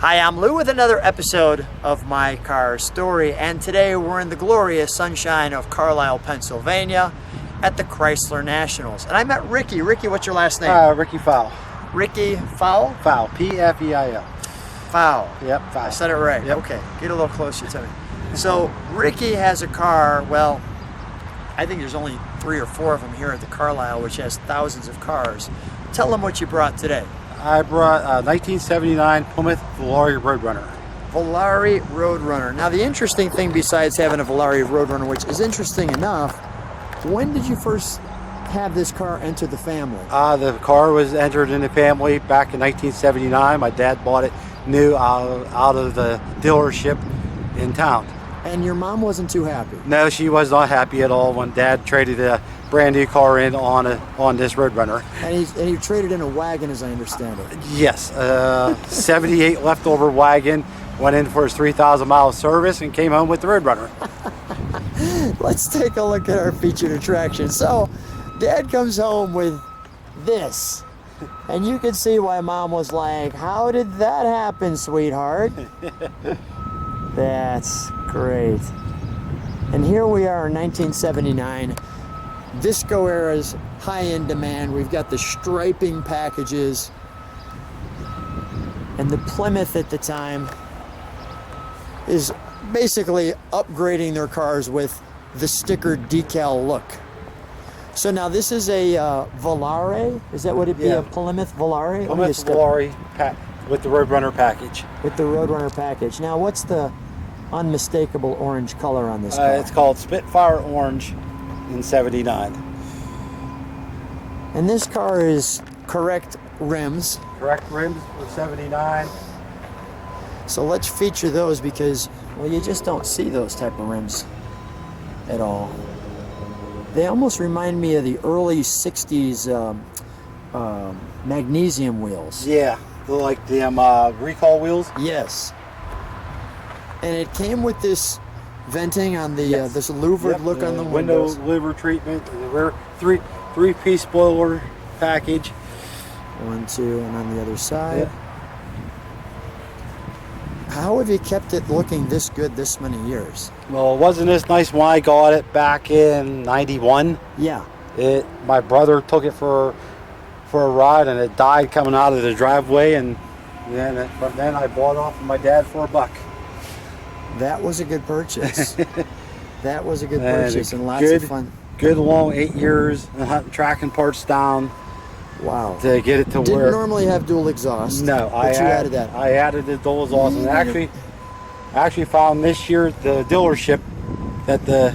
Hi, I'm Lou with another episode of My Car Story, and today we're in the glorious sunshine of Carlisle, Pennsylvania at the Chrysler Nationals. And I met Ricky. Ricky, what's your last name? Ricky Pfeil. Ricky Pfeil? Pfeil, P-F-E-I-L. Pfeil. Yep, Pfeil. I said it right. Yep. Okay, get a little closer to me. So Ricky has a car, well, I think there's only 3 or 4 of them here at the Carlisle, which has thousands of cars. Tell them what you brought today. I brought a 1979 Plymouth Volare Roadrunner. Volare Roadrunner. Now the interesting thing besides having a Volare Roadrunner, which is interesting enough, when did you first have this car enter the family? The car was entered in the family back in 1979. My dad bought it new out of the dealership in town. And your mom wasn't too happy? No, she was not happy at all when Dad traded a brand new car in on this Roadrunner. And he traded in a wagon, as I understand it. Yes, 78 leftover wagon, went in for his 3,000 mile service and came home with the Roadrunner. Let's take a look at our featured attraction. So, Dad comes home with this. And you can see why Mom was like, "How did that happen, sweetheart?" That's great. And here we are in 1979. Disco era's high in demand. We've got the striping packages. And the Plymouth at the time is basically upgrading their cars with the sticker decal look. So now this is a Volare? Is that what it'd be? Yeah. A Plymouth Volare? Plymouth Volare with the Roadrunner package. With the Roadrunner package. Now what's the unmistakable orange color on this car? It's called Spitfire Orange in 79. And this car is correct rims. Correct rims for 79. So let's feature those because, well, you just don't see those type of rims at all. They almost remind me of the early 60s magnesium wheels. Yeah, they're like them recall wheels. Yes. And it came with this venting on the Yes. this louvered look on the windows. Window louver treatment, the rear three-piece spoiler package. 1, 2, and on the other side. Yep. How have you kept it looking this good this many years? Well, it wasn't this nice when I got it back in 91. Yeah. My brother took it for a ride and it died coming out of the driveway, and then I bought it off of my dad for $1. That was a good purchase. That was a good And purchase and lots of fun. Good long 8 years hunting, tracking parts down. Wow. To get it to Didn't where. normally have dual exhaust. No, but you added that. I added the dual exhaust, and actually found this year the dealership that the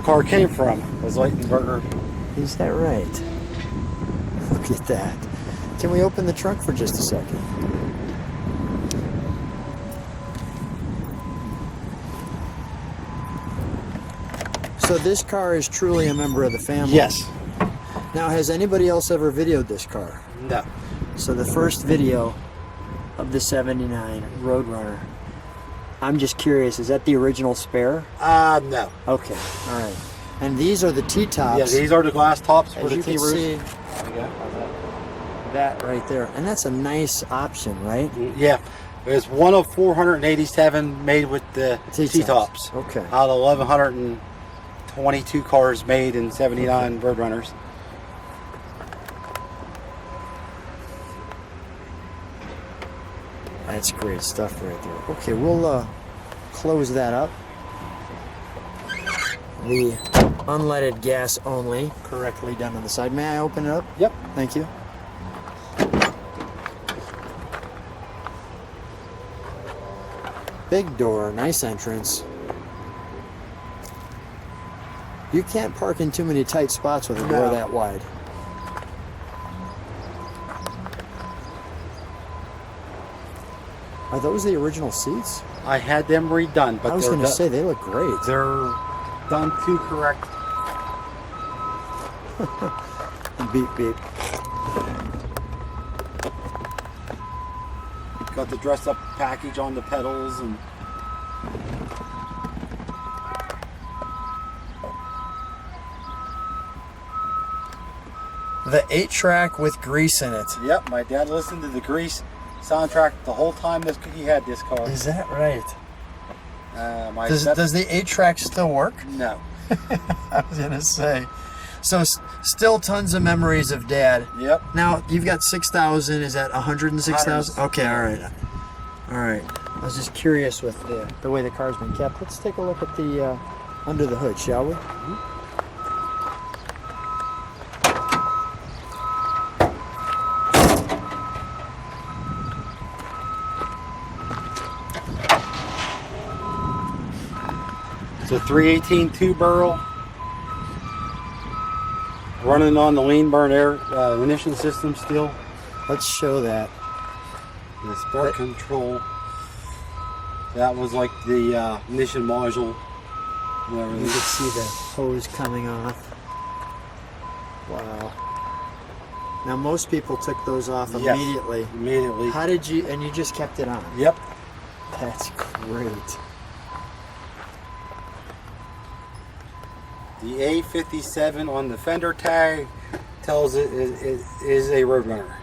car came from was Lightenberger. Is that right? Look at that. Can we open the trunk for just a second? So this car is truly a member of the family? Yes. Now, has anybody else ever videoed this car? No. So the first video of the 79 Roadrunner, I'm just curious, is that the original spare? No. Okay, all right. And these are the T-tops. Yeah, these are the glass tops for As the you can T-roofs. see, that right there. And that's a nice option, right? Yeah. There's one of 487 made with the T-tops. Okay. Out of 1,122 cars made in 79 Roadrunners. That's great stuff right there. Okay, we'll close that up. The unleaded gas only, correctly done on the side. May I open it up? Yep. Thank you. Big door, nice entrance. You can't park in too many tight spots with a door that wide. Are those the original seats? I had them redone, but I was going to say, they look great. they're done to correct. Beep, beep. Got the dress-up package on the pedals and. The 8-track with grease in it. Yep, my dad listened to the grease soundtrack the whole time he had this car. Is that right? Does the 8-track still work? No. I was gonna say. So still tons of memories of Dad. Yep. Now you've got 6,000. Is that 106,000? Okay, all right. I was just curious with the way the car's been kept. Let's take a look at the under the hood, shall we? Mm-hmm. It's a 318 two-barrel, running on the lean burn air ignition system still. Let's show that. The spark control. That was like the ignition module. You can see the hose coming off. Wow. Now most people took those off immediately. Yes, immediately. How did you? And you just kept it on. Yep. That's great. The A57 on the fender tag tells it is a Roadrunner.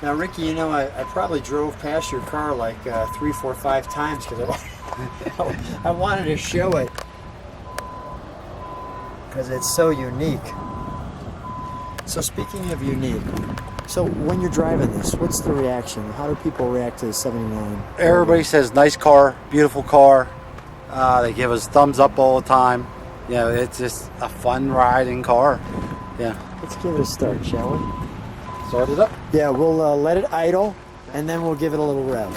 Now, Ricky, you know, I probably drove past your car like 3, 4, 5 times because I wanted to show it because it's so unique. So speaking of unique, so when you're driving this, what's the reaction? How do people react to the 79? Everybody says nice car, beautiful car. They give us thumbs up all the time. You know, it's just a fun riding car. Yeah. Let's give it a start, shall we? Start it up. Yeah, we'll let it idle, and then we'll give it a little rev.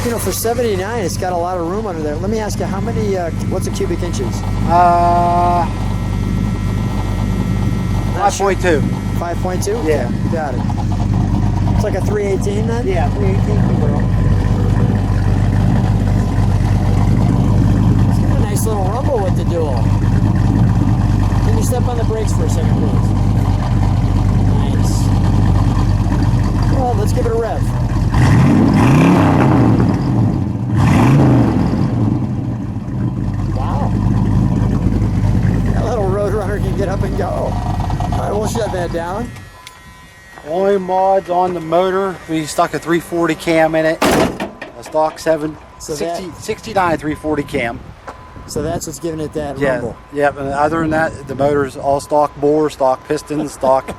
You know, for 79, it's got a lot of room under there. Let me ask you, how many, what's a cubic inches? 5.2. 5.2? Yeah. Okay, got it. It's like a 318 then? Yeah, 318 girl. It's got a nice little rumble with the dual. Can you step on the brakes for a second, please? Nice. Well, let's give it a rev. Wow. That little Roadrunner can get up and go. All right, we'll shut that down. Only mods on the motor, we stuck a 340 cam in it. A stock 69 340 cam. So that's what's giving it that Yeah, rumble. yeah. And other than that, the motor's all stock bore, stock pistons, stock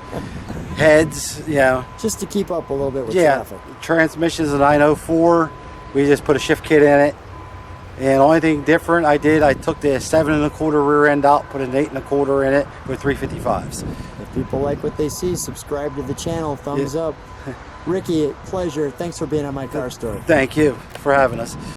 heads. You know. Just to keep up a little bit with Yeah. traffic. Transmission's a 904. We just put a shift kit in it. And the only thing different I took the 7 1/4 rear end out, put an 8 1/4 in it with 355s. If people like what they see, subscribe to the channel, thumbs up. Ricky, pleasure. Thanks for being on my car story. Thank you for having us.